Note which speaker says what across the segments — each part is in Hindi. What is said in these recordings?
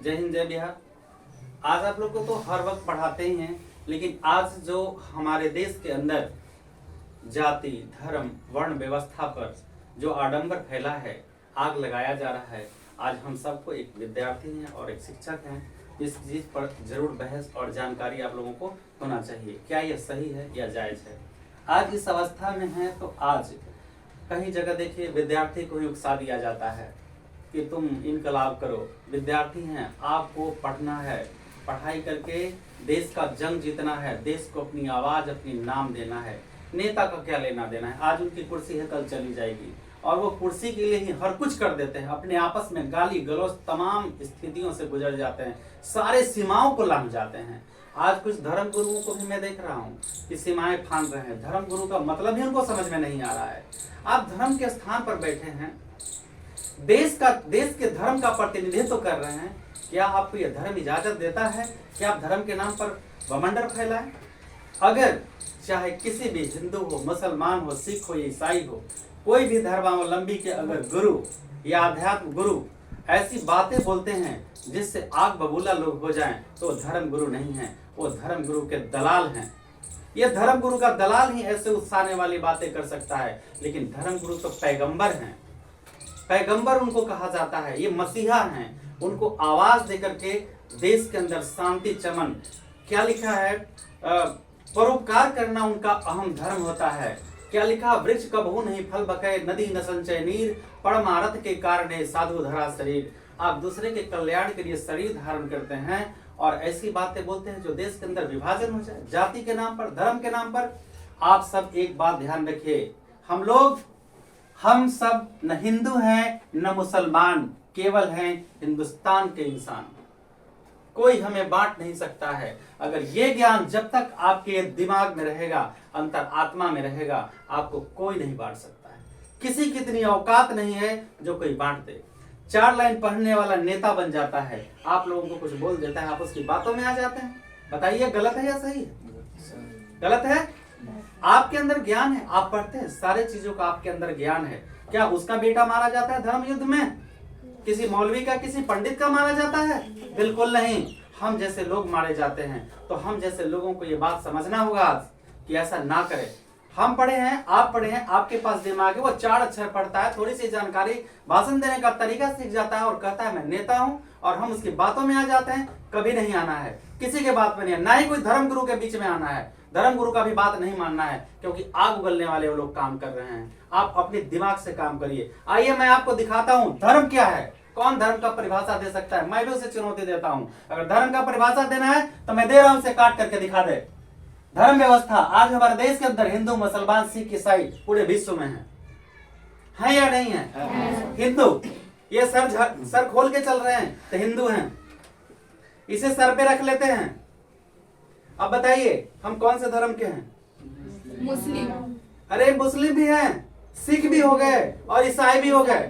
Speaker 1: जय हिंद जय बिहार। आज आप लोग को तो हर वक्त पढ़ाते ही हैं, लेकिन आज जो हमारे देश के अंदर जाति धर्म वर्ण व्यवस्था पर जो आडंबर फैला है, आग लगाया जा रहा है, आज हम सबको एक विद्यार्थी हैं और एक शिक्षक हैं, इस चीज पर जरूर बहस और जानकारी आप लोगों को होना चाहिए। क्या यह सही है या जायज है? आज इस अवस्था में है तो आज कहीं जगह देखिए विद्यार्थी को ही उकसा दिया जाता है कि तुम इनकलाब करो। विद्यार्थी हैं, आपको पढ़ना है, पढ़ाई करके देश का जंग जीतना है, देश को अपनी आवाज अपनी नाम देना है। नेता का क्या लेना देना है? आज उनकी कुर्सी है, कल चली जाएगी, और वो कुर्सी के लिए ही हर कुछ कर देते हैं। अपने आपस में गाली गलौज तमाम स्थितियों से गुजर जाते हैं, सारे सीमाओं को लांघ जाते हैं। आज कुछ धर्म गुरुओं को भी मैं देख रहा हूँ कि सीमाएं फांद रहे हैं। धर्म गुरु का मतलब ही उनको समझ में नहीं आ रहा है। आप धर्म के स्थान पर बैठे हैं, देश के धर्म का प्रतिनिधित्व कर रहे हैं। क्या आपको यह धर्म इजाजत देता है कि आप धर्म के नाम पर बवंडर फैलाएं? अगर चाहे किसी भी हिंदू हो, मुसलमान हो, सिख हो या ईसाई हो, कोई भी धर्मावलंबी के अगर गुरु या अध्यात्म गुरु ऐसी बातें बोलते हैं जिससे आग बबूला लोग हो जाएं, तो धर्म गुरु नहीं है, वो धर्म गुरु के दलाल हैं। ये धर्म गुरु का दलाल ही ऐसे उकसाने वाली बातें कर सकता है, लेकिन धर्म गुरु तो पैगंबर हैं। पैगंबर उनको कहा जाता है, ये मसीहा हैं। उनको आवाज देकर के देश के अंदर शांति चमन, क्या लिखा है, परोपकार करना उनका अहम धर्म होता है। क्या लिखा, वृक्ष कबहू नहीं फल बके, नदी न संचय नीर, परमारथ के कारणे साधु धरा शरीर। आप दूसरे के कल्याण के लिए शरीर धारण करते हैं और ऐसी बातें बोलते हैं जो देश के अंदर विभाजन हो जाए, जाति के नाम पर, धर्म के नाम पर। आप सब एक बात ध्यान रखिए, हम सब न हिंदू हैं न मुसलमान, केवल हैं हिंदुस्तान के इंसान। कोई हमें बांट नहीं सकता है। अगर ये ज्ञान जब तक आपके दिमाग में रहेगा, अंतर आत्मा में रहेगा, आपको कोई नहीं बांट सकता है। किसी की इतनी औकात नहीं है जो कोई बांट दे। 4 लाइन पढ़ने वाला नेता बन जाता है, आप लोगों को कुछ बोल देता है, आप उसकी बातों में आ जाते हैं। बताइए गलत है या सही है? गलत है। आपके अंदर ज्ञान है, आप पढ़ते हैं, सारे चीजों का आपके अंदर ज्ञान है। क्या उसका बेटा मारा जाता है धर्म युद्ध में? किसी मौलवी का, किसी पंडित का मारा जाता है? बिल्कुल नहीं। हम जैसे लोग मारे जाते हैं, तो हम जैसे लोगों को ये बात समझना होगा आज कि ऐसा ना करें। हम पढ़े हैं, आप पढ़े हैं, आपके पास दिमाग है, वो 4 अक्षर पढ़ता है, थोड़ी सी जानकारी, भाषण देने का तरीका सीख जाता है और कहता है मैं नेता हूं, और हम उसकी बातों में आ जाते हैं। कभी नहीं आना है किसी के बात में, नहीं, ना ही कोई धर्म गुरु के बीच में आना है। धर्म गुरु का भी बात नहीं मानना है, क्योंकि आग उगलने वाले वो लोग काम कर रहे हैं। आप अपने दिमाग से काम करिए। आइए मैं आपको दिखाता हूं धर्म क्या है। कौन धर्म का परिभाषा दे सकता है? मैं भी उसे चुनौती देता हूं। अगर धर्म का परिभाषा देना है तो मैं दे रहा हूं, उसे काट करके दिखा दे। धर्म व्यवस्था आज हमारे देश के अंदर हिंदू मुसलमान सिख ईसाई पूरे विश्व में है या नहीं है? हिंदू ये सर खोल के चल रहे हैं तो हिंदू हैं, इसे सर पे रख लेते हैं। अब बताइए हम कौन से धर्म के हैं?
Speaker 2: मुस्लिम।
Speaker 1: अरे मुस्लिम भी हैं, सिख भी हो गए और ईसाई भी हो गए।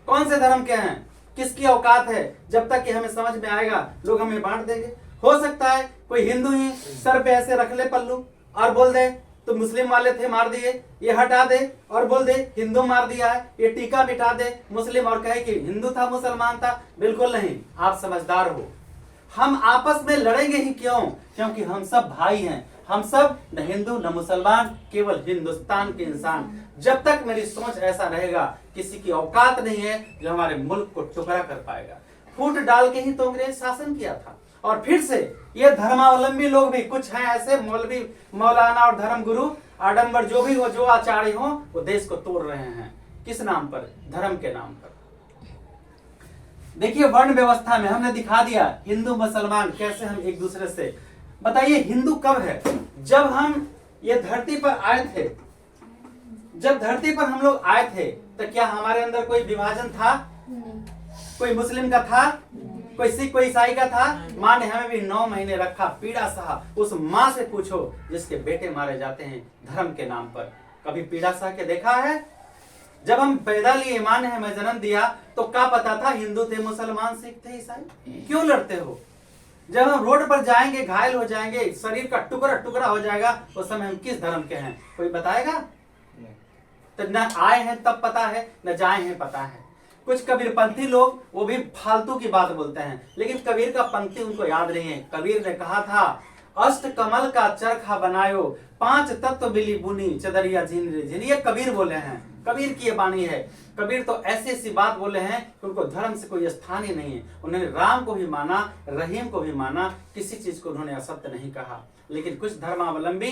Speaker 1: कौन से धर्म के हैं? किसकी औकात है? जब तक कि हमें समझ में आएगा लोग हमें बांट देंगे। हो सकता है कोई हिंदू ही सर पे ऐसे रख ले पल्लू और बोल दे तो मुस्लिम वाले थे मार दिए, ये हटा दे और बोल दे हिंदू मार दिया है, ये टीका मिटा दे मुस्लिम और कहे कि हिंदू था मुसलमान था। बिल्कुल नहीं, आप समझदार हो। हम आपस में लड़ेंगे ही क्यों? क्योंकि हम सब भाई हैं, हम सब न हिंदू न मुसलमान, केवल हिंदुस्तान के इंसान। जब तक मेरी सोच ऐसा रहेगा, किसी की औकात नहीं है जो हमारे मुल्क को टुकड़ा कर पाएगा। फूट डाल के ही तो अंग्रेज शासन किया था। और फिर से ये धर्मावलंबी लोग भी कुछ हैं ऐसे, मौलवी मौलाना और धर्म गुरु आडंबर जो भी हो, जो आचार्य हो, वो देश को तोड़ रहे हैं। किस नाम पर? धर्म के नाम पर। देखिए वर्ण व्यवस्था में हमने दिखा दिया हिंदू मुसलमान कैसे हम एक दूसरे से। बताइए हिंदू कब है? जब हम ये धरती पर आए थे, जब धरती पर हम लोग आए थे तो क्या हमारे अंदर कोई विभाजन था? कोई मुस्लिम का था, कोई सिख कोई ईसाई का था? माँ ने हमें भी 9 महीने रखा, पीड़ा सहा। उस माँ से पूछो जिसके बेटे मारे जाते हैं धर्म के नाम पर, कभी पीड़ा सह के देखा है? जब हम पैदा लिए, माँ ने हमें जन्म दिया, तो क्या पता था हिंदू थे मुसलमान सिख थे ईसाई? क्यों लड़ते हो? जब हम रोड पर जाएंगे, घायल हो जाएंगे, शरीर का टुकड़ा टुकड़ा हो जाएगा, उस समय हम किस धर्म के हैं कोई बताएगा? तो न आए हैं तब पता है, न जाए हैं पता है। कुछ कबीरपंथी लोग वो भी फालतू की बात बोलते हैं, लेकिन कबीर का पंक्ति उनको याद नहीं है। कबीर ने कहा था, अष्ट कमल का चरखा बनायो, पांच तत्व बिली बुनी, चदरिया झिन झिन। ये कबीर बोले हैं, कबीर की ये वाणी है। कबीर तो ऐसी ऐसी बात बोले हैं कि उनको धर्म से कोई स्थान ही नहीं है। उन्होंने राम को भी माना, रहीम को भी माना, किसी चीज को उन्होंने असत्य नहीं कहा। लेकिन कुछ धर्मावलंबी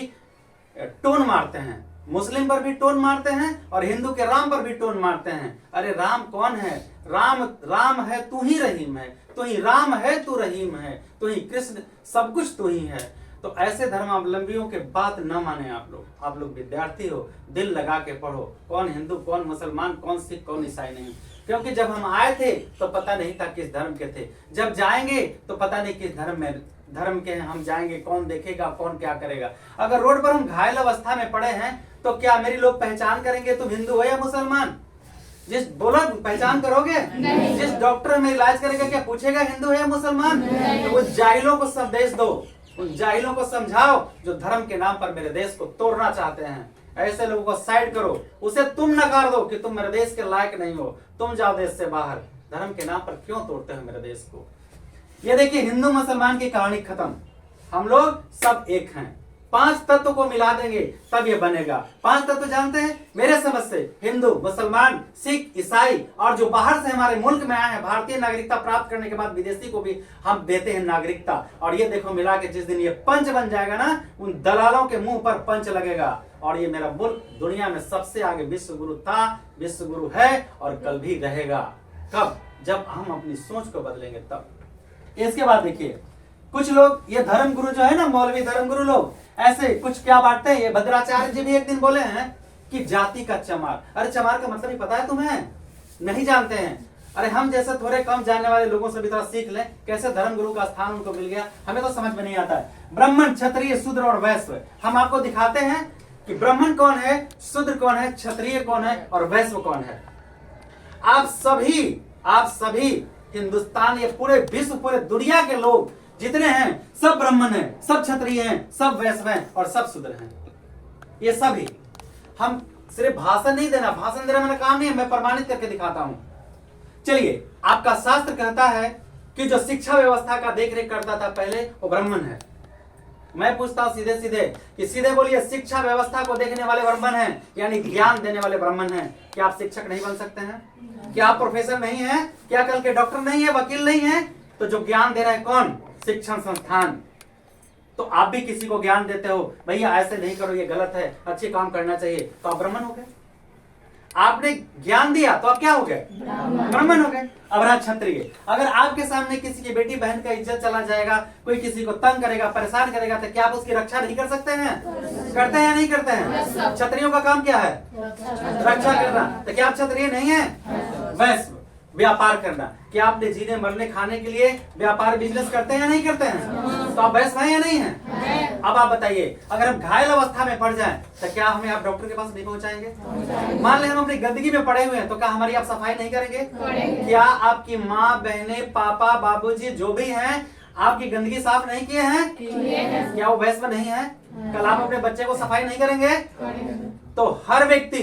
Speaker 1: टोन मारते हैं, मुस्लिम पर भी टोन मारते हैं और हिंदू के राम पर भी टोन मारते हैं। अरे राम कौन है? राम राम है, तू ही रहीम है, तू ही राम है, तू रहीम है, तू ही कृष्ण, सब कुछ तू ही है। तो ऐसे धर्मावलंबियों के बात न माने आप लोग विद्यार्थी हो, दिल लगा के पढ़ो, कौन हिंदू, कौन मुसलमान, कौन सिख, कौन ईसाई नहीं। क्योंकि जब हम आए थे तो पता नहीं था किस धर्म के थे, जब जाएंगे तो पता नहीं किस धर्म के हैं हम जाएंगे, कौन देखेगा, कौन क्या करेगा। अगर रोड पर हम घायल अवस्था में पड़े हैं तो क्या मेरी लोग पहचान करेंगे तुम हिंदू हो या मुसलमान? जिस बोला पहचान करोगे? जिस डॉक्टर में इलाज करेगा क्या पूछेगा हिंदू है या मुसलमान? तो वो जाहिलों को संदेश दो, उन जाहिलों को समझाओ जो धर्म के नाम पर मेरे देश को तोड़ना चाहते हैं। ऐसे लोगों को साइड करो, उसे तुम नकार दो कि तुम मेरे देश के लायक नहीं हो, तुम जाओ देश से बाहर। धर्म के नाम पर क्यों तोड़ते हो मेरे देश को? ये देखिए, हिंदू मुसलमान की कहानी खत्म, हम लोग सब एक हैं। पांच तत्व को मिला देंगे तब ये बनेगा। पांच तत्व जानते हैं मेरे समझ से? हिंदू, मुसलमान, सिख, ईसाई, और जो बाहर से हमारे मुल्क में आए हैं, भारतीय नागरिकता प्राप्त करने के बाद विदेशी को भी हम देते हैं नागरिकता। और ये देखो मिला के जिस दिन ये पंच बन जाएगा ना, उन दलालों के मुंह पर पंच लगेगा। और ये मेरा मुल्क दुनिया में सबसे आगे विश्व गुरु था, विश्व गुरु है और कल भी रहेगा। कब? जब हम अपनी सोच को बदलेंगे तब। इसके बाद देखिए, कुछ लोग ये धर्म गुरु जो है ना, मौलवी धर्म गुरु लोग, ऐसे कुछ क्या बांटते हैं। ये भद्राचार्य जी भी एक दिन बोले हैं कि जाति का चमार। अरे चमार का मतलब ही पता है तुम्हें? नहीं जानते हैं? अरे हम जैसे थोड़े कम जानने वाले लोगों से भी थोड़ा सीख लें, कैसे धर्म गुरु का स्थान उनको मिल गया, हमें तो समझ में नहीं आता है। ब्राह्मण, क्षत्रिय, शूद्र और वैश्य, हम आपको दिखाते हैं कि ब्राह्मण कौन है, शूद्र कौन है, क्षत्रिय कौन है और वैश्य कौन है। आप सभी हिंदुस्तान, ये पूरे विश्व, पूरे दुनिया के लोग जितने हैं सब ब्राह्मण हैं, सब क्षत्रिय हैं, सब वैश्य हैं और सब शूद्र हैं। ये सभी। हम सिर्फ भाषण नहीं देना, भाषण देना मेरा काम नहीं है, मैं प्रमाणित करके दिखाता हूं। चलिए, आपका शास्त्र कहता है कि जो शिक्षा व्यवस्था का देखरेख करता था पहले, वो ब्राह्मण है। मैं पूछता हूं सीधे सीधे कि सीधे बोलिए, शिक्षा व्यवस्था को देखने वाले ब्राह्मण हैं, यानी ज्ञान देने वाले ब्राह्मण हैं। क्या आप शिक्षक नहीं बन सकते हैं? क्या आप प्रोफेसर नहीं है? क्या कल के डॉक्टर नहीं है, वकील नहीं है? तो जो ज्ञान दे रहा है कौन? शिक्षण संस्थान। तो आप भी किसी को ज्ञान देते हो, भैया ऐसे नहीं करो, ये गलत है, अच्छे काम करना चाहिए, तो आप ब्राह्मण हो गए। आपने ज्ञान दिया तो आप क्या हो गए? ब्राह्मण हो गए। अब रहा क्षत्रिय। अगर आपके सामने किसी की बेटी बहन का इज्जत चला जाएगा, कोई किसी को तंग करेगा, परेशान करेगा, तो क्या आप उसकी रक्षा नहीं कर सकते हैं? करते हैं या नहीं करते हैं? क्षत्रियों का काम क्या है? रक्षा करना। तो क्या आप क्षत्रिय नहीं है? वैश्य, व्यापार करना। क्या आपने जीने मरने खाने के लिए व्यापार बिजनेस करते हैं या नहीं करते हैं? तो आप वैश्य हैं या नहीं है? अब आप बताइए, अगर हम घायल अवस्था में पड़ जाएं तो क्या हमें आप डॉक्टर के पास नहीं पहुंचाएंगे? मान लें हम अपनी गंदगी में पड़े हुए हैं, तो क्या हमारी आप सफाई नहीं करेंगे? क्या आपकी माँ, बहने, पापा, बाबूजी जो भी हैं, आपकी गंदगी साफ नहीं किए हैं? क्या वो वैश्य नहीं है? कल आप अपने बच्चे को सफाई नहीं करेंगे? तो हर व्यक्ति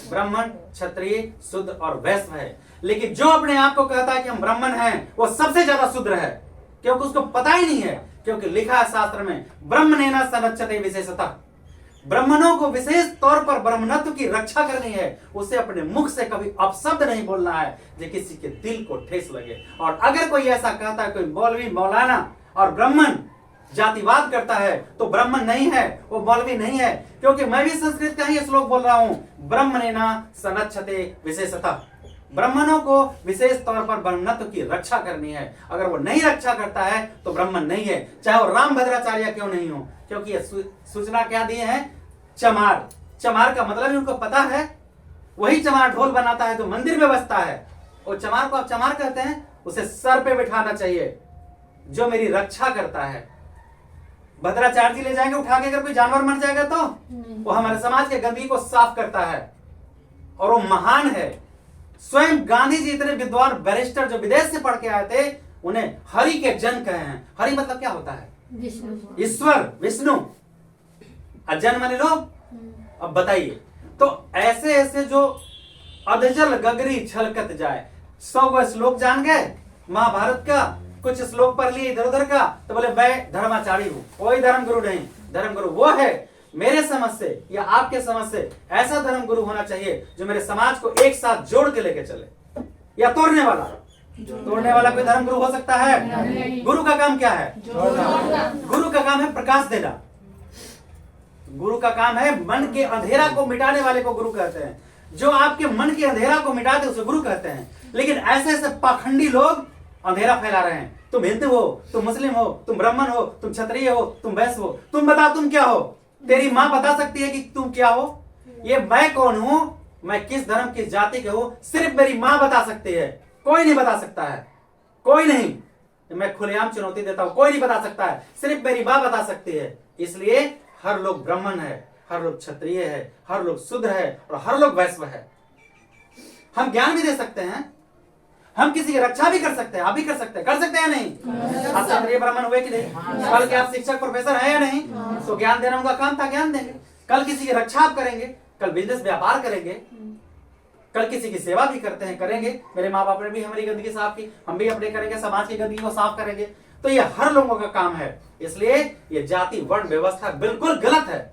Speaker 1: ब्राह्मण, क्षत्रिय, शूद्र और वैश्य है। लेकिन जो अपने आप को कहता है कि हम ब्राह्मण हैं, वो सबसे ज्यादा शूद्र है, क्योंकि उसको पता ही नहीं है। क्योंकि लिखा है शास्त्र में, ब्रह्मणेन संरक्षते विशेषतः, ब्राह्मणों को विशेष तौर पर ब्रह्मणत्व की रक्षा करनी है। उसे अपने मुख से कभी अपशब्द नहीं बोलना है जो किसी के दिल को ठेस लगे। और अगर कोई ऐसा कहता है, कोई मौलवी, मौलाना और ब्राह्मण जातिवाद करता है, तो ब्राह्मण नहीं है, वो मौलवी नहीं है। क्योंकि मैं भी संस्कृत का ही श्लोक बोल रहा हूं, ब्रह्मणेन संरक्षते विशेषतः, ब्राह्मणों को विशेष तौर पर ब्रह्मत्व की रक्षा करनी है। अगर वो नहीं रक्षा करता है तो ब्राह्मण नहीं है, चाहे वो राम भद्राचार्य क्यों नहीं हो। क्योंकि ये सूचना क्या दिए हैं? चमार। चमार का मतलब ही उनको पता है। वही चमार ढोल बनाता है तो मंदिर में बजता है, और चमार को आप चमार कहते हैं, उसे सर पे बिठाना चाहिए, जो मेरी रक्षा करता है। भद्राचार्य जी ले जाएंगे उठा के, अगर कोई जानवर मर जाएगा तो वो हमारे समाज के गंदगी को साफ करता है, और वो महान है। स्वयं गांधी जी इतने विद्वान बैरिस्टर जो विदेश से पढ़ के आए थे, उन्हें हरि के जन कहे हैं। हरि मतलब क्या होता है? ईश्वर, विष्णु। अजन माने लोग। अब बताइए, तो ऐसे ऐसे जो अधजल गगरी छलकत जाए, 100 श्लोक जान गए महाभारत का, कुछ श्लोक पढ़ लिए इधर उधर का, तो बोले मैं धर्माचारी हूं। कोई धर्म गुरु नहीं। धर्म गुरु वो है मेरे समझ से या आपके समझ से ऐसा धर्म गुरु होना चाहिए जो मेरे समाज को एक साथ जोड़ के लेके चले। या तोड़ने वाला कोई धर्म गुरु हो सकता है? गुरु का काम क्या है? गुरु का काम है प्रकाश देना। गुरु का काम है मन के अंधेरा को मिटाने वाले को गुरु कहते हैं। जो आपके मन के अंधेरा को मिटाते उसे गुरु कहते हैं। लेकिन ऐसे ऐसे पाखंडी लोग अंधेरा फैला रहे हैं। तुम हिंदू हो, तुम मुस्लिम हो, तुम ब्राह्मण हो, तुम क्षत्रिय हो, तुम वैश्य हो, तुम बताओ तुम क्या हो? तेरी माँ बता सकती है कि तुम क्या हो? ये मैं कौन हूं, मैं किस धर्म किस जाति के हूं, सिर्फ मेरी माँ बता सकती है। कोई नहीं बता सकता है, कोई नहीं। मैं खुलेआम चुनौती देता हूं, कोई नहीं बता सकता है, सिर्फ मेरी माँ बता सकती है। इसलिए हर लोग ब्राह्मण है, हर लोग क्षत्रिय है, हर लोग शूद्र है और हर लोग वैश्य है। हम ज्ञान भी दे सकते हैं, हम किसी की रक्षा भी कर सकते हैं। आप भी कर सकते हैं या नहीं? आप क्षत्रिय ब्राह्मण हुए कि नहीं? कल के आप शिक्षक प्रोफेसर है या नहीं? तो ज्ञान देना उनका काम था, ज्ञान देंगे। कल किसी की रक्षा आप करेंगे, कल बिजनेस व्यापार करेंगे, कल किसी की सेवा भी करते हैं, करेंगे। मेरे माँ बाप ने भी हमारी गंदगी साफ की, हम भी अपने करेंगे, समाज की गंदगी को साफ करेंगे। तो ये हर लोगों का काम है। इसलिए ये जाति वर्ण व्यवस्था बिल्कुल गलत है,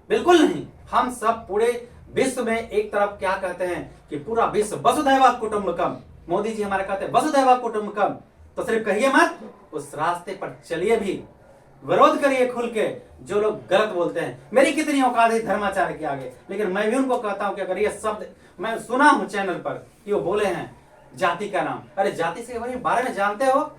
Speaker 1: बिल्कुल नहीं। हम सब पूरे विश्व में एक तरफ क्या कहते हैं कि पूरा विश्व वसुधैव कुटुंबकम, मोदी जी हमारे कहते हैं वसुधैव कुटुंबकम। तो सिर्फ कहिए मत, उस रास्ते पर चलिए भी, विरोध करिए खुल के। जो लोग गलत बोलते हैं, मेरी कितनी औकात है धर्माचार्य के आगे, लेकिन मैं भी उनको कहता हूं कि अगर ये शब्द मैं सुना हूं चैनल पर कि वो बोले हैं जाति का नाम, अरे जाति से बारे में जानते हो?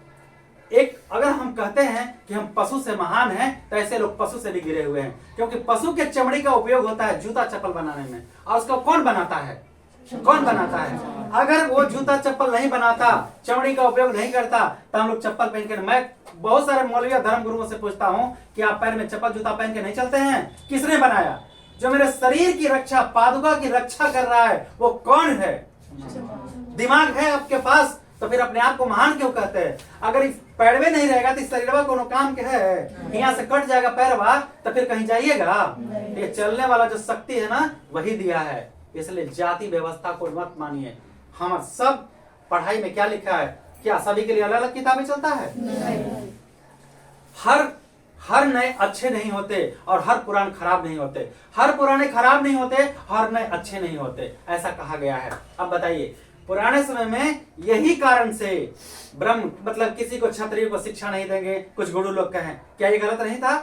Speaker 1: एक अगर हम कहते हैं कि हम पशु से महान हैं, तो ऐसे लोग पशु से भी गिरे हुए हैं। क्योंकि पशु के चमड़ी का उपयोग होता है जूता चप्पल बनाने में, और उसको कौन बनाता है? कौन बनाता है? अगर वो जूता चप्पल नहीं बनाता, चमड़ी का उपयोग नहीं करता, तो हम लोग चप्पल पहन के, मैं बहुत सारे मौलवी धर्म गुरुओं से पूछता हूँ कि आप पैर में चप्पल जूता पहन के नहीं चलते हैं? किसने बनाया? जो मेरे शरीर की रक्षा, पादुका की रक्षा कर रहा है, वो कौन है? दिमाग है आपके पास, तो फिर अपने आप को महान क्यों कहते हैं? अगर इस पैरवे नहीं रहेगा तो इस शरीरवा कोनो काम के है? यहाँ से कट जाएगा पैरवा तो फिर कहीं जाइएगा? ये चलने वाला जो शक्ति है ना, वही दिया है। इसलिए जाति व्यवस्था को मत मानिए। हम सब पढ़ाई में क्या लिखा है? क्या सभी के लिए अलग अलग किताबें चलता है? हर नए अच्छे नहीं होते और हर पुराने खराब नहीं होते। हर पुराने खराब नहीं होते, हर नए अच्छे नहीं होते, ऐसा कहा गया है। अब बताइए, पुराने समय में यही कारण से ब्रह्म मतलब किसी को क्षत्रिय को शिक्षा नहीं देंगे, कुछ गुरु लोग कहें, क्या ये गलत नहीं था?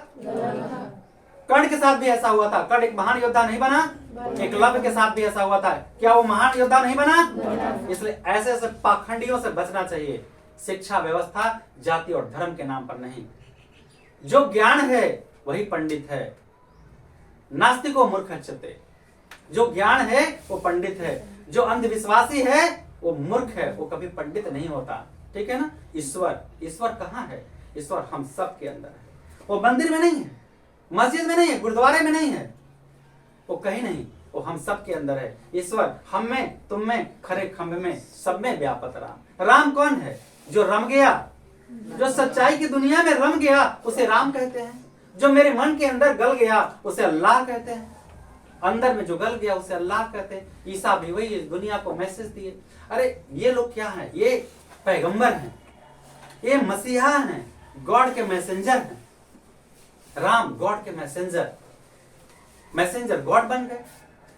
Speaker 1: कर्ण के साथ भी ऐसा हुआ था। कर्ण एक महान योद्धा नहीं बना? एकलव्य के साथ भी ऐसा हुआ था, क्या वो महान योद्धा नहीं बना? इसलिए ऐसे ऐसे पाखंडियों से बचना चाहिए। शिक्षा व्यवस्था जाति और धर्म के नाम पर नहीं। जो ज्ञान है वही पंडित है, नास्तिको मूर्खच्यते। जो ज्ञान है वो पंडित है, जो अंधविश्वासी है वो मूर्ख है, वो कभी पंडित नहीं होता। ठीक है ना? ईश्वर कहाँ है? ईश्वर हम सब के अंदर है। वो मंदिर में नहीं है, मस्जिद में नहीं है, गुरुद्वारे में नहीं है, वो कहीं नहीं, वो हम सब के अंदर है। ईश्वर हम में, तुम में, खरे खंभ में, सब में व्यापक राम। राम कौन है? जो रम गया, जो सच्चाई की दुनिया में रम गया, उसे राम कहते हैं। जो मेरे मन के अंदर गल गया, उसे अल्लाह कहते हैं। अंदर में जो गल गया उसे अल्लाह कहते हैं। ईसा भी वही इस दुनिया को मैसेज दिए। अरे ये लोग क्या हैं? ये पैगंबर हैं, ये मसीहा हैं, गॉड के मैसेंजर हैं। राम गॉड के मैसेंजर गॉड बन गए।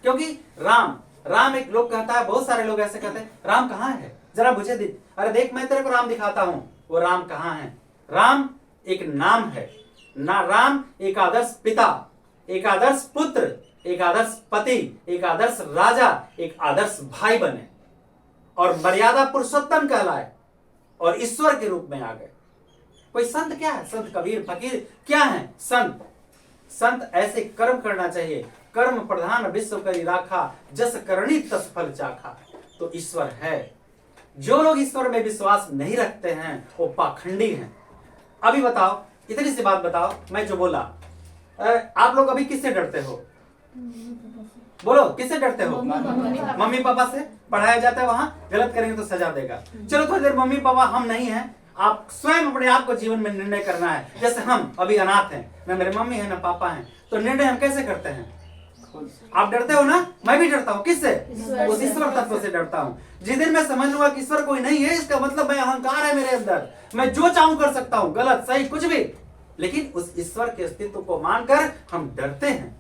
Speaker 1: क्योंकि राम एक लोग कहता है, बहुत सारे लोग ऐसे कहते हैं, राम कहाँ है? जरा मुझे अरे देख, मैं तेरे को राम दिखाता हूं। वो राम कहाँ है? राम एक नाम है ना। राम एक आदर्श पिता, एक आदर्श पुत्र, एक आदर्श पति, एक आदर्श राजा, एक आदर्श भाई बने और मर्यादा पुरुषोत्तम कहलाए और ईश्वर के रूप में आ गए। कोई संत क्या है? संत कबीर फकीर क्या है? संत ऐसे कर्म करना चाहिए। कर्म प्रधान विश्व करी राखा, जस करणी तस फल चाखा। तो ईश्वर है। जो लोग ईश्वर में विश्वास नहीं रखते हैं वो पाखंडी हैं। अभी बताओ, इतनी सी बात बताओ, मैं जो बोला, आप लोग अभी किससे डरते हो? बोलो, किससे डरते हो? मम्मी पापा से। पढ़ाया जाता है वहां गलत करेंगे तो सजा देगा। चलो थोड़ी देर मम्मी पापा हम नहीं हैं, आप स्वयं अपने आप को जीवन में निर्णय करना है। जैसे हम अभी अनाथ हैं, ना मेरे मम्मी है ना पापा हैं, तो निर्णय हम कैसे करते हैं? आप डरते हो ना, मैं भी डरता हूँ। किससे? उस ईश्वर तत्व से डरता हूँ। जिस दिन मैं समझ लूंगा कि ईश्वर कोई नहीं है, इसका मतलब मैं अहंकार है मेरे अंदर, मैं जो चाहूं कर सकता हूँ, गलत सही कुछ भी, लेकिन उस ईश्वर के अस्तित्व को मानकर हम डरते हैं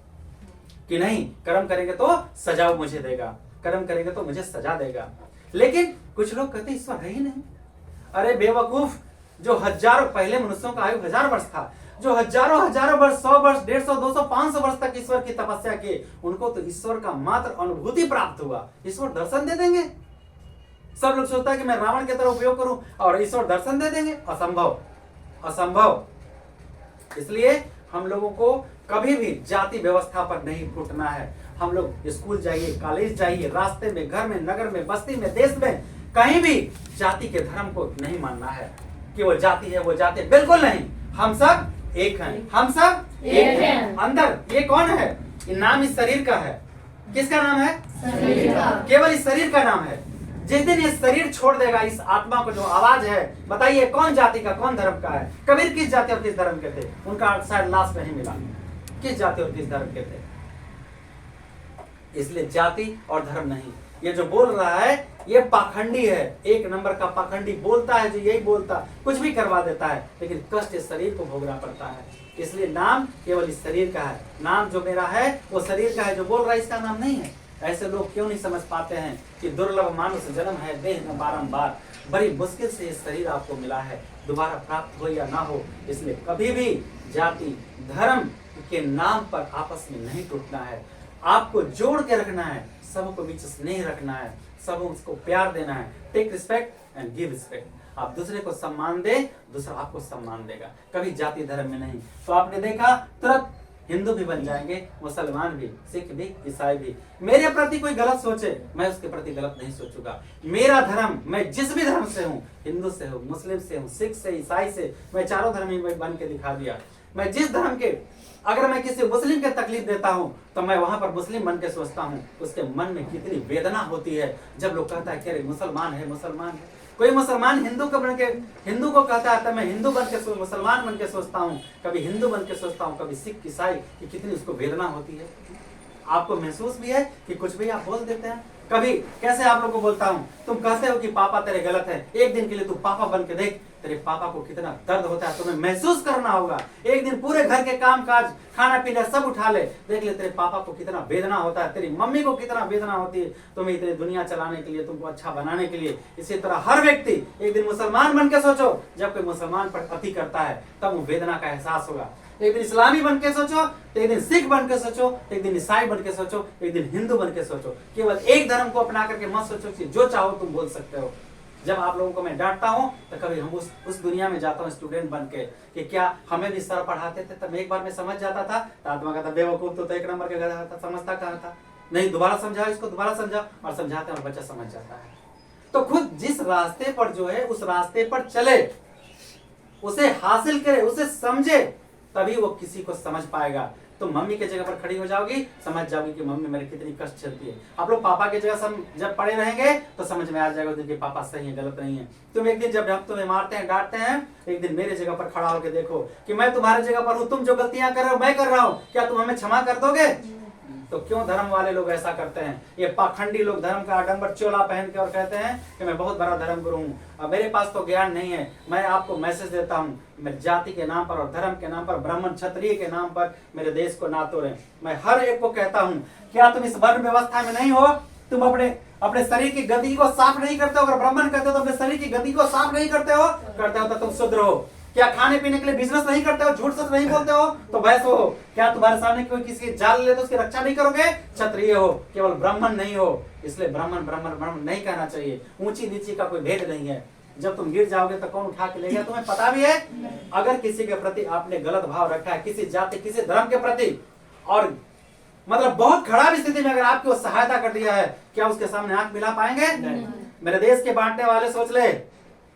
Speaker 1: कि नहीं, कर्म करेंगे तो सजा मुझे देगा, कर्म करेंगे तो मुझे सजा देगा। लेकिन कुछ लोग कहते ईश्वर है ही नहीं। अरे बेवकूफ, जो हजारों, पहले मनुष्यों का आयु 1000 वर्ष था, जो हजारों वर्ष, 100 वर्ष, 150, 200, 500 वर्ष तक ईश्वर की तपस्या किए, उनको तो ईश्वर का मात्र अनुभूति प्राप्त हुआ। ईश्वर दर्शन दे देंगे? सब लोग सोचता है कि मैं रावण की तरह उपयोग करूं और ईश्वर दर्शन दे देंगे। असंभव, असंभव। इसलिए हम लोगों को कभी भी जाति व्यवस्था पर नहीं फूटना है। हम लोग स्कूल जाइए, कॉलेज जाइए, रास्ते में, घर में, नगर में, बस्ती में, देश में, कहीं भी जाति के धर्म को नहीं मानना है कि वो जाति है, वो जाति, बिल्कुल नहीं। हम सब एक हैं, हम सब एक हैं। अंदर ये कौन है? ये नाम इस शरीर का है। किसका नाम है? शरीर का। केवल इस शरीर का नाम है। जिस दिन ये शरीर छोड़ देगा, इस आत्मा को जो आवाज है, बताइए कौन जाति का, कौन धर्म का है? कबीर किस जाति और किस धर्म के थे? उनका शायद लाश नहीं मिला। किस जाति और किस धर्म के थे? इसलिए जाति और धर्म नहीं। ये जो बोल रहा है ये पाखंडी है, एक नंबर का पाखंडी। बोलता है जो यही बोलता, कुछ भी करवा देता है, लेकिन कष्ट इस शरीर को भोगना पड़ता है। इसलिए नाम केवल इस शरीर का है। नाम जो मेरा है वो शरीर का है, जो बोल रहा है इसका नाम नहीं है। ऐसे लोग क्यों नहीं समझ पाते हैं कि दुर्लभ मानुष जन्म है, देह में बारंबार, बड़ी मुश्किल से ये शरीर आपको मिला है, दोबारा प्राप्त हो या ना हो। इसलिए कभी भी जाति धर्म के नाम पर आपस में नहीं टूटना है। आपको जोड़ के रखना है, सबको बीच स्नेह रखना है, सब उसको प्यार देना है। Take respect and give respect. आप दूसरे को सम्मान दे, दूसरा आपको सम्मान देगा, कभी जाति धर्म में नहीं। तो आपने देखा तुरंत हिंदू भी बन जाएंगे, मुसलमान भी, सिख भी, ईसाई भी। मेरे प्रति कोई गलत सोचे, मैं उसके प्रति गलत नहीं सोचूंगा। मेरा धर्म, मैं जिस भी धर्म से हूँ, हिंदू से हूँ, मुस्लिम से हूँ, सिख से, ईसाई से, मैं चारों धर्म ही बन के दिखा दिया। मैं जिस धर्म के, अगर मैं किसी मुस्लिम के तकलीफ देता हूं तो मैं वहां पर मुस्लिम बन के सोचता हूं, उसके मन में कितनी वेदना होती है जब लोग कहता है कि अरे मुसलमान है, मुसलमान है। कोई मुसलमान हिंदू को बन के, हिंदू को कहता है तो मैं हिंदू बन के, मुसलमान बन के सोचता हूं, कभी हिंदू बन के सोचता हूं, कभी सिख, ईसाई, कि कितनी उसको वेदना होती है। आपको महसूस भी है कि कुछ भी आप बोल देते हैं। कभी कैसे आप लोग को बोलता हूं, तुम कहते हो कि पापा तेरे गलत है, एक दिन के लिए तू पापा बन के देख, तेरे पापा को कितना दर्द होता है, तुम्हें महसूस करना होगा। एक दिन पूरे घर के काम काज, खाना पीना सब उठा ले, देख ले तेरे पापा को कितना वेदना होता है, तेरी मम्मी को कितना वेदना होती है, तुम्हें इतनी दुनिया चलाने के लिए, तुमको अच्छा बनाने के लिए। इसी तरह हर व्यक्ति एक दिन मुसलमान बन के सोचो, जब कोई मुसलमान पर अति करता है तब वो वेदना का एहसास होगा। एक दिन इस्लामी बन के सोचो, एक दिन सिख बन के सोचो, एक दिन ईसाई बन के सोचो, एक दिन हिंदू बन के सोचो। केवल एक धर्म को अपना करके मत सोचो कि जो चाहो तुम बोल सकते हो। जब आप लोगों को मैं डांटता हूँ तो कभी हम उस दुनिया में जाता हूँ स्टूडेंट बन के, कि क्या हमें भी सर पढ़ाते थे तब एक बार में समझ जाता था, तो आत्मा कहता बेवकूफ तो एक नंबर के गधा था, समझता कहाँ था। नहीं, दोबारा समझाओ इसको, दोबारा समझाओ, और समझाते हैं और बच्चा समझ जाता है। तो खुद जिस रास्ते पर जो है उस रास्ते पर चले, उसे हासिल करे, उसे समझे, तभी वो किसी को समझ पाएगा। तो मम्मी के जगह पर खड़ी हो जाओगी, समझ जाओगी कि मम्मी मेरे कितनी कष्ट झेलती है। आप लोग पापा की जगह जब पड़े रहेंगे तो समझ में आ जाएगा कि पापा सही है, गलत नहीं है। तुम एक दिन जब हम तुम्हें मारते हैं, डांटते हैं, एक दिन मेरे जगह पर खड़ा होकर देखो कि मैं तुम्हारे जगह पर हूँ, तुम जो गलतियां कर रहे हो मैं कर रहा हूँ, क्या तुम हमें क्षमा कर दोगे? तो क्यों धर्म वाले लोग ऐसा करते हैं? ये पाखंडी लोग धर्म का आडंबर चोला पहन के और कहते हैं कि मैं बहुत बड़ा धर्म गुरु हूँ। अब मेरे पास तो ज्ञान नहीं है, मैं आपको मैसेज देता हूँ, मैं जाति के नाम पर और धर्म के नाम पर, ब्राह्मण क्षत्रिय के नाम पर मेरे देश को ना तोड़ें। मैं हर एक को कहता हूँ, क्या तुम इस वर्ण व्यवस्था में नहीं हो? तुम अपने शरीर की गति को साफ नहीं करते हो? अगर ब्राह्मण कहते हो तो अपने शरीर की गति को साफ नहीं करते हो? करते हो तो तुम शूद्र हो। क्या खाने पीने के लिए बिजनेस नहीं करते हो? झूठ सच नहीं बोलते हो तो वैसे हो। क्या तुम्हारे सामने कोई किसी जाल ले तो उसकी रक्षा नहीं करोगे? क्षत्रिय हो, केवल ब्राह्मण नहीं हो। इसलिए ब्राह्मण ब्राह्मण ब्राह्मण नहीं कहना चाहिए। ऊंची नीची का कोई भेद नहीं है। जब तुम गिर जाओगे तो कौन उठा के लेगा? तुम्हें पता भी है। अगर किसी के प्रति आपने गलत भाव रखा है, किसी जाति किसी धर्म के प्रति, और मतलब बहुत खराब स्थिति में अगर आपकी सहायता कर दिया है, क्या उसके सामने आंख मिला पाएंगे? मेरे देश के बांटने वाले सोच ले,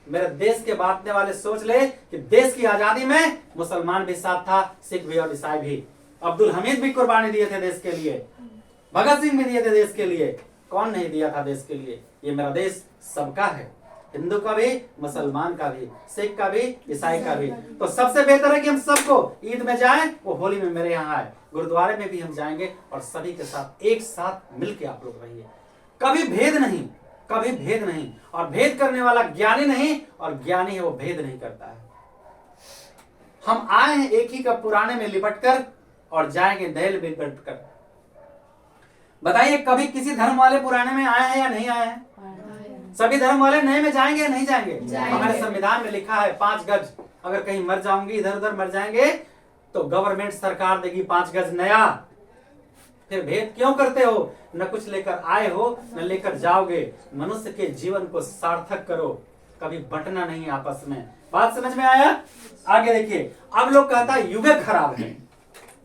Speaker 1: मेरे देश के बांटने वाले सोच ले कि देश की आजादी में मुसलमान भी साथ था, सिख भी और ईसाई भी। अब्दुल हमीद भी कुर्बानी दिए थे देश के लिए, भगत सिंह भी दिए थे देश के लिए। कौन नहीं दिया था देश के लिए? ये मेरा देश सबका है। हिंदू का भी, मुसलमान का भी, सिख का भी, ईसाई का भी। तो सबसे बेहतर है कि हम सबको ईद में जाएं, वो होली में मेरे यहाँ आए, गुरुद्वारे में भी हम जाएंगे और सभी के साथ एक साथ मिलके आप लोग रहिए। कभी भेद नहीं, कभी भेद नहीं। और भेद करने वाला ज्ञानी नहीं, और ज्ञानी है वो भेद नहीं करता है। हम आए हैं एक ही का पुराने में लिपट कर और जाएंगे नए में लिपट कर। बताइए कभी किसी धर्म वाले पुराने में आए हैं या नहीं आए हैं? सभी धर्म वाले नए में जाएंगे या नहीं जाएंगे? हमारे संविधान में लिखा है 5 गज। अगर कहीं मर जाऊंगी, इधर उधर मर जाएंगे तो गवर्नमेंट सरकार देगी 5 गज नया। फिर भेद क्यों करते हो? न कुछ लेकर आए हो न लेकर जाओगे। मनुष्य के जीवन को सार्थक करो, कभी बंटना नहीं आपस में। बात समझ में आया? आगे देखिए, अब लोग कहता है युग खराब है।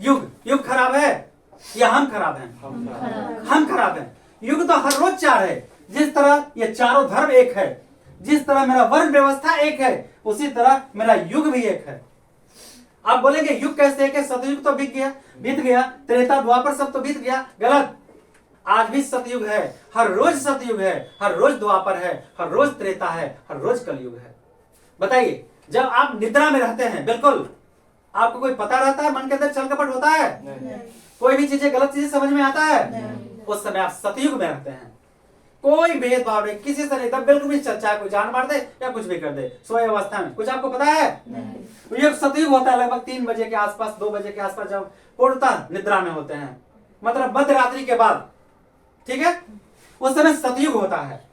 Speaker 1: युग खराब है या हम खराब हैं? हम खराब हैं। युग तो हर रोज 4 है। जिस तरह ये चारों धर्म एक है, जिस तरह मेरा वर्ण व्यवस्था एक है, उसी तरह मेरा युग भी एक है। आप बोलेंगे युग कैसे एक है? सतयुग तो बीत गया, त्रेता द्वापर सब तो बीत गया। गलत। आज भी सतयुग है, हर रोज सतयुग है, हर रोज द्वापर है, हर रोज त्रेता है, हर रोज कलयुग है। बताइए, जब आप निद्रा में रहते हैं, बिल्कुल आपको कोई पता रहता है? मन के अंदर छल कपट होता है? नहीं। कोई भी चीजें, गलत चीजें समझ में आता है? नहीं। उस समय आप सतयुग में रहते हैं। कोई भेदभाव नहीं, किसी से नहीं, तब बिल्कुल भी चर्चा, कोई जान मार दे या कुछ भी कर दे सोए अवस्था में, कुछ आपको पता है? नहीं। ये सतयुग होता है लगभग 3 बजे के आसपास, 2 बजे के आसपास, जब पूर्णतः निद्रा में होते हैं, मतलब मध्य रात्रि के बाद, ठीक है, उस समय सतयुग होता है।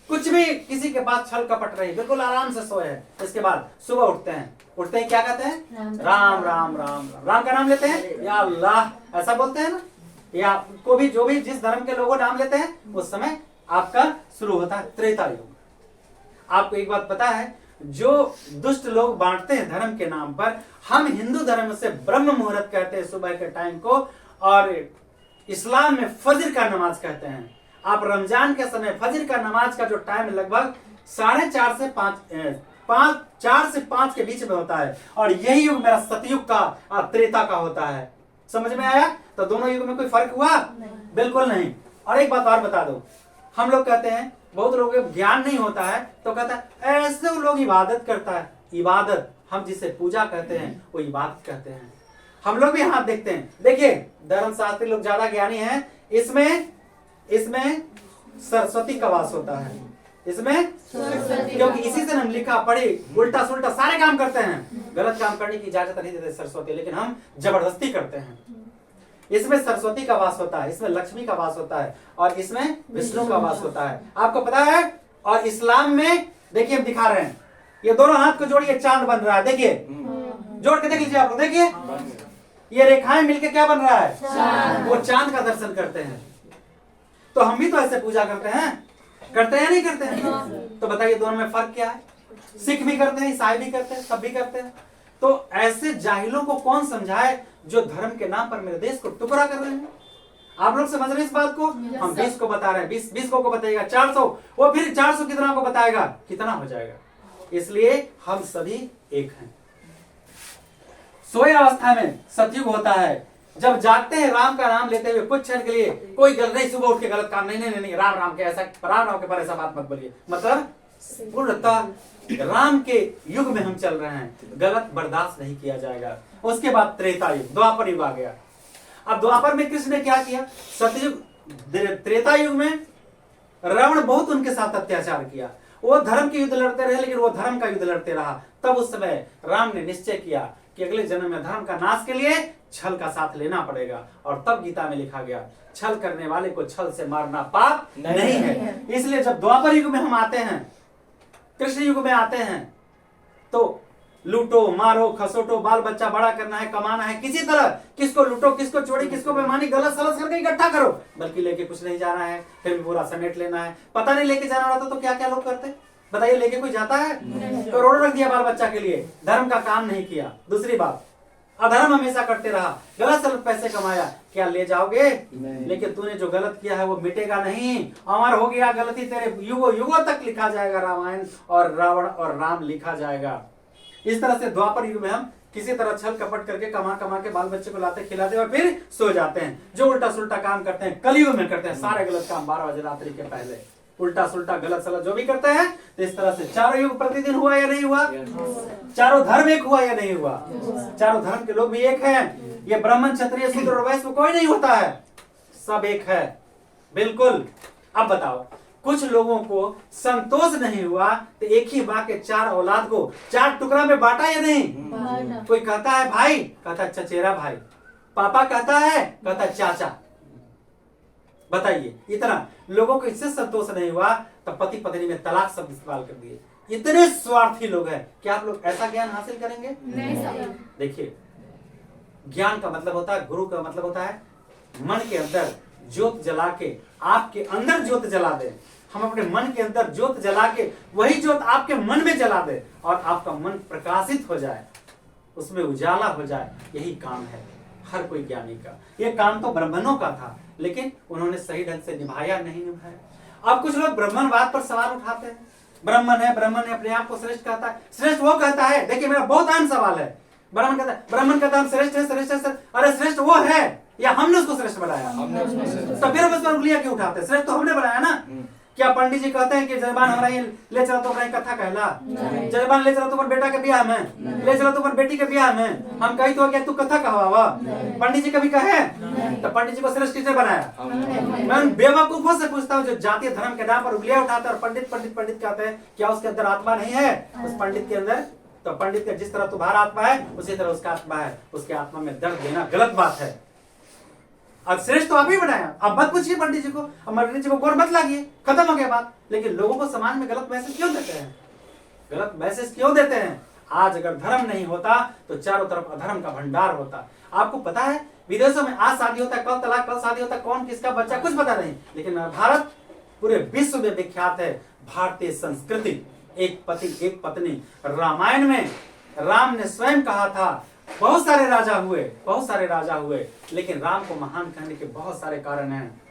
Speaker 1: कुछ भी किसी के पास छल कपट नहीं, बिल्कुल आराम से सोए हैं। इसके बाद सुबह उठते ही क्या कहते हैं? राम राम राम राम का नाम लेते हैं, या अल्लाह ऐसा बोलते हैं ना, या को भी जो भी जिस धर्म के लोगों नाम लेते हैं, उस समय आपका शुरू होता है त्रेता युग। आपको एक बात पता है, जो दुष्ट लोग बांटते हैं धर्म के नाम पर, हम हिंदू धर्म से ब्रह्म मुहूर्त कहते हैं सुबह के टाइम को, और इस्लाम में फजर का नमाज कहते हैं। आप रमजान के समय फजर का नमाज का जो टाइम लगभग 4:30 से 4 से 5 के बीच में होता है, और यही युग मेरा सतयुग का और त्रेता का होता है। समझ में आया? तो दोनों युग में कोई फर्क हुआ? बिल्कुल नहीं। और एक बात और बता दो, हम लोग कहते हैं, बहुत लोगों को ज्ञान नहीं होता है तो कहता है ऐसे लोग इबादत करता है। इबादत, हम जिसे पूजा कहते हैं वो इबादत कहते हैं। हम लोग भी हाथ देखते हैं। देखिए, धर्मशास्त्री लोग ज्यादा ज्ञानी हैं। इसमें सरस्वती का वास होता है, इसमें क्योंकि इसी से हम लिखा पढ़ी उल्टा सुल्टा सारे काम करते हैं। गलत काम करने की इजाजत नहीं देते सरस्वती, लेकिन हम जबरदस्ती करते हैं। इसमें सरस्वती का वास होता है, इसमें लक्ष्मी का वास होता है, और इसमें विष्णु का वास होता है। आपको पता है? और इस्लाम में देखिए, हम दिखा रहे हैं, ये दोनों हाथ को जोड़िए, चांद बन रहा है। देखिए, जोड़ के देख लीजिए आप लोग, देखिए ये रेखाएं मिलके क्या बन रहा है? वो चांद का दर्शन करते हैं। तो हम भी तो ऐसे पूजा करते हैं या नहीं करते हैं? तो बताइए दोनों में फर्क क्या है? सिख भी करते हैं, ईसाई भी करते हैं, सब भी करते हैं। तो ऐसे जाहिलों को कौन समझाए जो धर्म के नाम पर मेरे देश को टुकड़ा कर रहे हैं? आप लोग समझ रहे हैं इस बात को? हम 20 को बता रहे हैं, 20 को बताएगा 400, वो फिर 400 कितना को बताएगा, कितना हो जाएगा। इसलिए हम सभी एक हैं। सोए अवस्था में सतयुग होता है। जब जागते हैं राम का नाम लेते हुए कुछ क्षण के लिए, कोई गलत नहीं, सुबह उठ के गलत काम नहीं, राम राम के ऐसा, राम राम के पर ऐसा बात मत बोलिए। मतलब पूर्णतः राम के युग में हम चल रहे हैं, गलत बर्दाश्त नहीं किया जाएगा। उसके बाद त्रेता युग, द्वापर युग आ गया। अब द्वापर में कृष्ण ने क्या किया? सतयुग, त्रेता युग में रावण बहुत उनके साथ अत्याचार किया। वो धर्म के युद्ध लड़ते रहे, लेकिन वो धर्म का युद्ध लड़ते रहा। तब उस समय राम ने निश्चय किया कि अगले जन्म में धर्म का नाश के लिए छल का साथ लेना पड़ेगा। और तब गीता में लिखा गया, छल करने वाले को छल से मारना पाप नहीं है। इसलिए जब द्वापर युग में हम आते हैं, कृष्ण युग में आते हैं, तो लूटो मारो खसोटो, बाल बच्चा बड़ा करना है, कमाना है, किसी तरह किसको लूटो, किसको चोरी, किसको बेईमानी, गलत सलत करके इकट्ठा करो। बल्कि लेके कुछ नहीं जाना है, फिर भी पूरा समेट लेना है। पता नहीं लेके जाना रहता तो क्या क्या लोग करते? बताइए, लेके कोई जाता है? करोड़ों रख दिया बाल बच्चा के लिए, धर्म का काम नहीं किया। दूसरी बात, अधर्म हमेशा करते रहा, गलत सलत पैसे कमाया, क्या ले जाओगे? लेकिन तूने जो गलत किया है वो मिटेगा नहीं, अमर हो गया गलती तेरे, युगों युगों तक लिखा जाएगा रामायण, और रावण और राम लिखा जाएगा। इस तरह से द्वापर युग में हम किसी तरह छल कपट करके कमा के बाल बच्चे को लाते खिलाते और फिर सो जाते हैं। जो उल्टा सुल्टा काम करते हैं कलयुग में करते हैं, सारे गलत काम 12 बजे रात्रि के पहले। उल्टा सुल्टा गलत सलत जो भी करते हैं, तो इस तरह से चारों युग प्रतिदिन हुआ या नहीं हुआ? चारों धर्म एक हुआ या नहीं हुआ? चारों धर्म के लोग भी एक हैं। ये ब्राह्मण क्षत्रिय शूद्र और वैश्य कोई नहीं होता है, सब एक है बिल्कुल। अब बताओ, कुछ लोगों को संतोष नहीं हुआ तो एक ही माँ के 4 औलाद को 4 टुकड़ा में बांटा या नहीं? कोई कहता है भाई, कहता है चचेरा भाई, पापा कहता है, कहता है चाचा। बताइए, इतना लोगों को इससे संतोष नहीं हुआ तो पति पत्नी में तलाक शब्द इस्तेमाल कर दिए। इतने स्वार्थी लोग हैं। क्या आप लोग ऐसा ज्ञान हासिल करेंगे? नहीं। देखिए, ज्ञान का मतलब होता है, गुरु का मतलब होता है मन के अंदर ज्योत जला के, आपके अंदर ज्योत जला दे। हम अपने मन के अंदर ज्योत जला के वही ज्योत आपके मन में जला दे और आपका मन प्रकाशित हो जाए, उसमें उजाला हो जाए। यही काम है हर कोई ज्ञानी का। ये काम तो ब्राह्मणों का था, लेकिन उन्होंने सही ढंग से निभाया नहीं निभाया। अब कुछ लोग ब्राह्मणवाद पर सवाल उठाते हैं। ब्राह्मण है अपने आप को श्रेष्ठ कहता है। श्रेष्ठ वो कहता है, देखिए मेरा बहुत अहम सवाल है। ब्राह्मण कहता है हम श्रेष्ठ है, श्रेष्ठ है। अरे श्रेष्ठ वो है या हमने उसको श्रेष्ठ बनाया? तो फिर बस उंगलियां क्यों उठाते? श्रेष्ठ तो हमने बनाया ना। क्या पंडित जी कहते हैं कि जजमान हमारा ये ले चला तो कथा कहला, जजमान ले चला तो बेटा के ब्याह में, ले चला तो बेटी के ब्याह में, हम कही तो क्या तू कथा कहवा? पंडित जी कभी कहे? तो पंडित जी को श्रेष्ठ किसने बनाया? मैं उन बेवकूफों से पूछता हूँ जो जातीय धर्म के नाम पर उंगलियां उठाते हैं और पंडित पंडित पंडित कहते हैं। क्या उसके अंदर आत्मा नहीं है उस पंडित के अंदर? तो पंडित का जिस तरह तुम्हारा आत्मा है उसी तरह उसका आत्मा है। उसके आत्मा में दर्द देना गलत बात है। अब श्रेष्ठ तो आप ही बनाया, अब मत पूछिए पंडित जी को, अब पंडित जी को गौर मत लागिए, खत्म हो गया बात। लेकिन लोगों को समाज में गलत मैसेज क्यों देते हैं? गलत मैसेज क्यों देते हैं? आज अगर धर्म नहीं होता तो चारों तरफ अधर्म का भंडार होता। आपको पता है विदेशों में आज शादी होता है, कल तलाक, कल शादी होता है, कौन किसका बच्चा कुछ पता नहीं। लेकिन भारत पूरे विश्व में विख्यात है। भारतीय संस्कृति, एक पति एक पत्नी। रामायण में राम ने स्वयं कहा था बहुत सारे राजा हुए, लेकिन राम को महान कहने के बहुत सारे कारण हैं।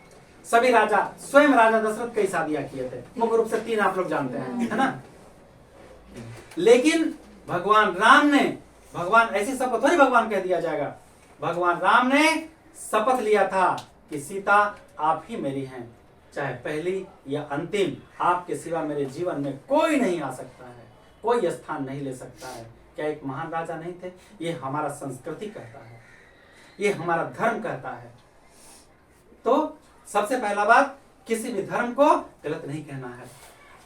Speaker 1: सभी राजा, स्वयं राजा दशरथ कई शादियां किए थे, मुख्य रूप से 3 आप लोग जानते हैं, है ना। लेकिन भगवान राम ने, भगवान ऐसी शपथ थोड़ी भगवान कह दिया जाएगा। भगवान राम ने शपथ लिया था कि सीता आप ही मेरी हैं, चाहे पहली या अंतिम, आपके सिवा मेरे जीवन में कोई नहीं आ सकता है, कोई स्थान नहीं ले सकता है। क्या एक महान राजा नहीं थे? ये हमारा संस्कृति कहता है, ये हमारा धर्म कहता है। तो सबसे पहला बात, किसी भी धर्म को गलत नहीं कहना है।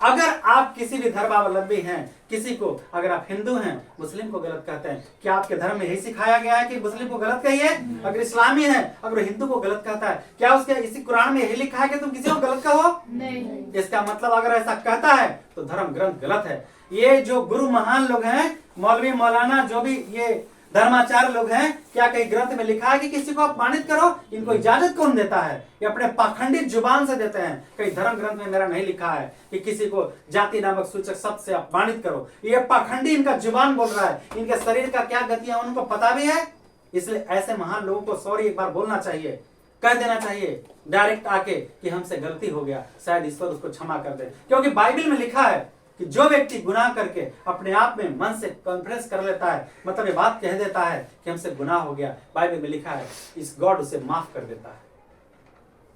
Speaker 1: अगर आप किसी भी धर्मावलंबी हैं, किसी को, अगर आप हिंदू हैं मुस्लिम को गलत कहते हैं, क्या आपके धर्म में यही सिखाया गया है कि मुस्लिम को गलत कहिए? अगर इस्लामी है, अगर हिंदू को गलत कहता है, क्या उसके इसी कुरान में यही लिखा है कि तुम किसी को गलत कहो? नहीं। इसका मतलब अगर ऐसा कहता है तो धर्म ग्रंथ गलत है। ये जो गुरु महान लोग हैं, मौलवी मौलाना, जो भी ये धर्माचार्य लोग हैं, क्या कहीं ग्रंथ में लिखा है कि किसी को अपमानित करो? इनको इजाजत कौन देता है? ये अपने पाखंडित जुबान से देते हैं। कहीं धर्म ग्रंथ में मेरा नहीं लिखा है कि किसी को जाति नामक सूचक शब्द से अपमानित करो। ये पाखंडी इनका जुबान बोल रहा है। इनके शरीर का क्या गतियां उनको पता भी है। इसलिए ऐसे महान लोगों को सॉरी एक बार बोलना चाहिए, कह देना चाहिए डायरेक्ट आके कि हमसे गलती हो गया, शायद ईश्वर उसको क्षमा कर दे। क्योंकि बाइबल में लिखा है कि जो व्यक्ति गुनाह करके अपने आप में मन से कॉन्फ्रेंस कर लेता है, मतलब ये बात कह देता है कि हमसे गुनाह हो गया, बाइबल में लिखा है इस गॉड उसे माफ कर देता है।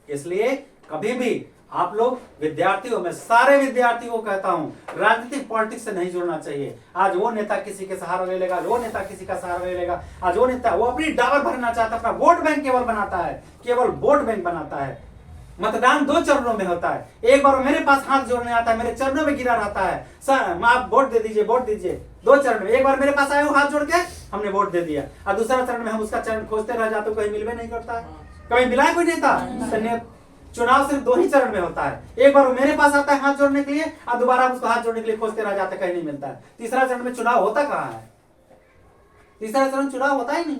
Speaker 1: इसलिए कभी भी आप लोग विद्यार्थियों, में सारे विद्यार्थियों को कहता हूं, राजनीतिक पॉलिटिक्स से नहीं जुड़ना चाहिए। आज वो नेता किसी के सहारा ले लेगा, वो नेता किसी का सहारा ले लेगा। आज वो नेता वो अपनी डाबर भरना चाहता है, अपना वोट बैंक केवल बनाता है, केवल वोट बैंक बनाता है। मतदान 2 चरणों में होता है। एक बार मेरे पास हाथ जोड़ने आता है, मेरे चरणों में गिरा रहता है, सर आप वोट दे दीजिए, वोट दीजिए। 2 चरण में, एक बार मेरे पास आए हो हाथ जोड़ के, हमने वोट दे दिया, और दूसरा चरण में हम उसका चरण खोजते रह जाते, कहीं मिलवे नहीं करता है। कभी मिला है कोई नेता? चुनाव सिर्फ 2 ही चरण में होता है। एक बार वो मेरे पास आता है हाथ जोड़ने के लिए, और दोबारा हम उसको हाथ जोड़ने के लिए खोजते रह जाते, कहीं नहीं मिलता है। तीसरा चरण में चुनाव होता कहाँ है? तीसरा चरण चुनाव होता ही नहीं।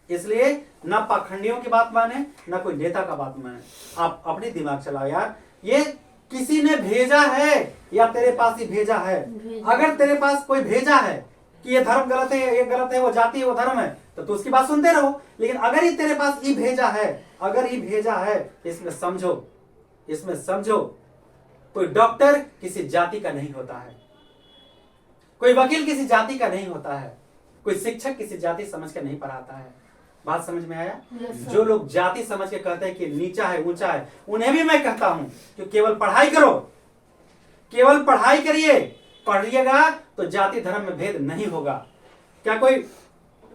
Speaker 1: इसलिए ना पाखंडियों की बात माने, ना कोई नेता का बात माने। आप अपनी दिमाग चलाओ यार, ये किसी ने भेजा है या तेरे पास ही भेजा है? अगर तेरे पास कोई भेजा है कि ये धर्म गलत है, ये गलत है, वो जाति है, वो धर्म है, तो तू उसकी बात सुनते रहो। लेकिन अगर ये तेरे पास ई भेजा है, अगर ये भेजा है, इसमें समझो, इसमें समझो, कोई डॉक्टर किसी जाति का नहीं होता है, कोई वकील किसी जाति का नहीं होता है, कोई शिक्षक किसी जाति समझ के नहीं पढ़ाता है। बात समझ में आया? जो लोग जाति समझ के कहते हैं कि नीचा है ऊंचा है, उन्हें भी मैं कहता हूं कि केवल पढ़ाई करो, केवल पढ़ाई करिए, पढ़िएगा तो जाति धर्म में भेद नहीं होगा। क्या कोई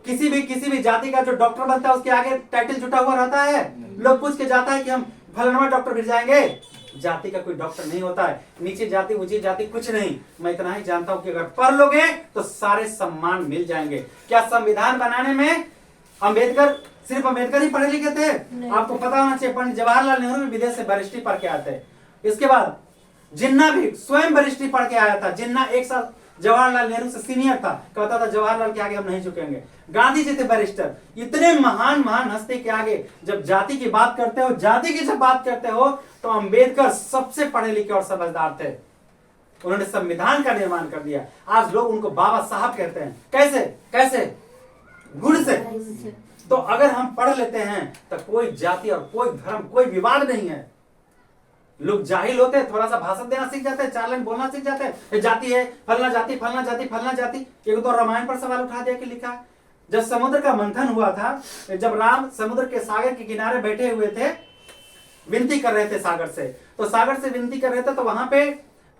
Speaker 1: किसी भी जाति का जो डॉक्टर बनता है उसके आगे टाइटल जुटा हुआ रहता है? लोग पूछ के जाता है कि हम फलाना डॉक्टर भिड़ जाएंगे। जाति का कोई डॉक्टर नहीं होता है, नीचे जाति ऊंची जाति कुछ नहीं। मैं इतना ही जानता हूं कि अगर पढ़ लोगे तो सारे सम्मान मिल जाएंगे। क्या संविधान बनाने में सिर्फ अम्बेडकर ही पढ़े लिखे थे? आपको पता होना चाहिए पंडित जवाहरलाल नेहरू भी विदेश से बैरिस्ट्री पढ़ के आए थे। इसके बाद जिन्ना भी स्वयं बैरिस्ट्री पढ़ के आया था। जिन्ना एक साल जवाहरलाल नेहरू से सीनियर था, कहता था जवाहरलाल के आगे हम नहीं झुकेंगे। गांधी जी थे बैरिस्टर। इतने महान महान हस्ती के आगे जब जाति की बात करते हो, जाति की जब बात करते हो, तो अम्बेडकर सबसे पढ़े लिखे और समझदार थे। उन्होंने संविधान का निर्माण कर दिया। आज लोग उनको बाबा साहब कहते हैं। कैसे कैसे? गुण से। तो अगर हम पढ़ लेते हैं तो कोई जाति और कोई धर्म कोई विवाद नहीं है। लोग जाहिल होते हैं, थोड़ा सा भाषण देना सीख जाते हैं, 4 लाइन बोलना सीख जाते हैं, जाति है फलना जाति फलना जाति फलना जाति। एक तो रामायण पर सवाल उठा दिया कि लिखा जब समुद्र का मंथन हुआ था, जब राम समुद्र के सागर के किनारे बैठे हुए थे, विनती कर रहे थे सागर से, तो सागर से विनती कर रहे थे, तो वहां पे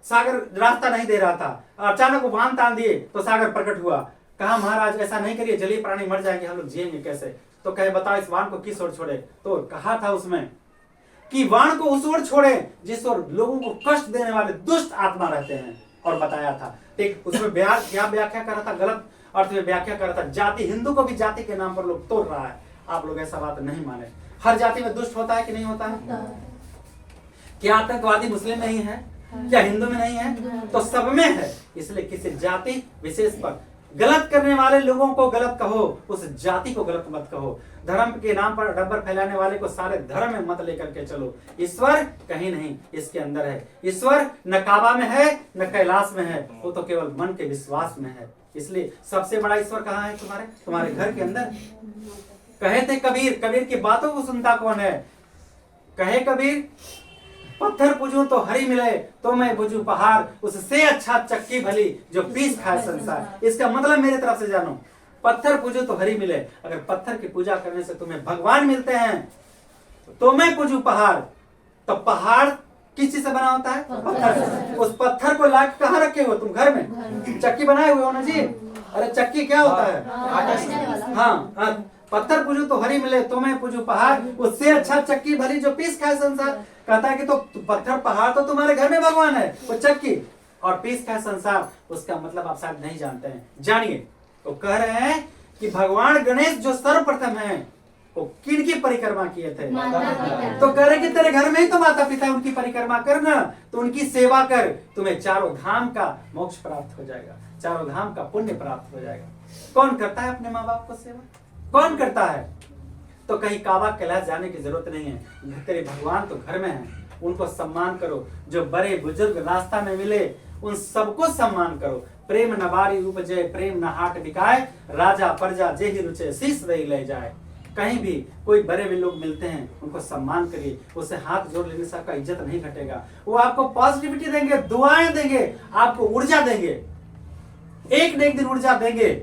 Speaker 1: सागर रास्ता नहीं दे रहा था। अचानक वो बांध तान दिए तो सागर प्रकट हुआ। कहा महाराज ऐसा नहीं करिए, जलीय प्राणी मर जाएंगे, हम लोग जिएंगे कैसे? तो कहे बताओ इस बाण को किस ओर छोड़े? तो कहा था उसमें कि बाण को उस ओर छोड़े जिस ओर लोगों को कष्ट देने वाले दुष्ट आत्मा रहते हैं, और बताया था। ठीक उसमें क्या व्याख्या कर रहा था? गलत अर्थ में व्याख्या कर रहा था। जाति, हिंदू को भी जाति के नाम पर लोग तोड़ रहा है। आप लोग ऐसा बात नहीं माने। हर जाति में दुष्ट होता है कि नहीं होता है? क्या आतंकवादी मुस्लिम में ही है? क्या हिंदू में नहीं है? तो सब में है। इसलिए किसी जाति विशेष पर गलत करने वाले लोगों को गलत कहो, उस जाति को गलत मत कहो। धर्म के नाम पर डब्बर फैलाने वाले को सारे धर्म में मत लेकर के चलो। ईश्वर कहीं नहीं, इसके अंदर है। ईश्वर न काबा में है न कैलाश में है, वो तो केवल मन के विश्वास में है। इसलिए सबसे बड़ा ईश्वर कहाँ है? तुम्हारे घर के अंदर। कहे थे कबीर की बातों को सुनता कौन है? कहे कबीर पत्थर पूजूं तो हरी मिले, तो मैं पूजूं पहाड़, उससे अच्छा चक्की भली जो पीस खाए संसार। इसका मतलब मेरे तरफ से जानो, पत्थर पूजो तो हरी मिले। अगर पत्थर की पूजा करने से तुम्हें भगवान मिलते हैं तो मैं पूजूं पहाड़। तो पहाड़ किस चीज से बना होता है? पत्थर से। उस पत्थर को ला कहाँ रखे हो तुम? घर में चक्की बनाए हुए हो ना जी। अरे चक्की क्या होता है? हाँ, पत्थर पूजू तो हरी मिले, तो मैं पूजू पहाड़, उससे अच्छा चक्की भली जो पीस खाए संसार। कहता है कि तो पत्थर पहाड़ तो तुम्हारे घर में भगवान है, वो चक्की और पीस खाए संसार। उसका मतलब आप शायद नहीं जानते हैं, जानिए। तो कह रहे हैं कि भगवान गणेश जो सर्वप्रथम है वो किनकी परिक्रमा किए थे? तो कह रहे कि तेरे घर में ही तो माता पिता, उनकी परिक्रमा करना, तो उनकी सेवा कर, तुम्हें चारों धाम का मोक्ष प्राप्त हो जाएगा, चारों धाम का पुण्य प्राप्त हो जाएगा। कौन करता है अपने माँ बाप को सेवा? कौन करता है? तो कहीं काबा कैलाश जाने की जरूरत नहीं है। तेरे भगवान तो घर में है, उनको सम्मान करो। जो बड़े बुजुर्ग रास्ता में मिले उन सबको सम्मान करो। प्रेम न बारी उपजे, प्रेम न हाट बिकाए, राजा प्रजा जे ही रुचे, शीश दे ले जाए। कहीं भी कोई बड़े भी लोग मिलते हैं, उनको सम्मान करिए। उससे हाथ जोड़ लेने से आपका इज्जत नहीं घटेगा। वो आपको पॉजिटिविटी देंगे, दुआएं देंगे, आपको ऊर्जा देंगे, एक न एक दिन ऊर्जा देंगे।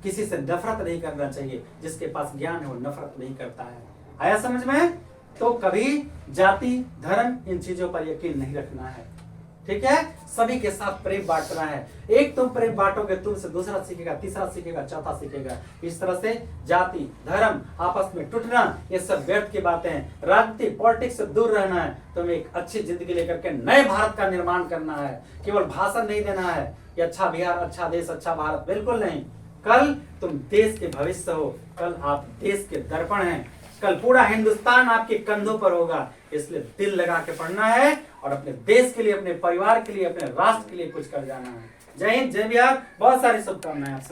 Speaker 1: किसी से नफरत नहीं करना चाहिए। जिसके पास ज्ञान है वो नफरत नहीं करता है। आया समझ में? तो कभी जाति धर्म इन चीजों पर यकीन नहीं रखना है। ठीक है? सभी के साथ प्रेम बांटना है। एक तुम प्रेम बांटोगे, तुमसे दूसरा सीखेगा, तीसरा सीखेगा, चौथा सीखेगा। इस तरह से जाति धर्म आपस में टूटना, ये सब व्यर्थ की बातें हैं। राजनीति पॉलिटिक्स से दूर रहना है। तुम्हें एक अच्छी जिंदगी लेकर के नए भारत का निर्माण करना है। केवल भाषण नहीं देना है कि अच्छा बिहार, अच्छा देश, अच्छा भारत, बिल्कुल नहीं। कल तुम देश के भविष्य हो, कल आप देश के दर्पण हैं, कल पूरा हिंदुस्तान आपके कंधों पर होगा। इसलिए दिल लगा के पढ़ना है और अपने देश के लिए, अपने परिवार के लिए, अपने राष्ट्र के लिए कुछ कर जाना है। जय हिंद, जय बिहार। बहुत सारी शुभकामनाएं आप सब।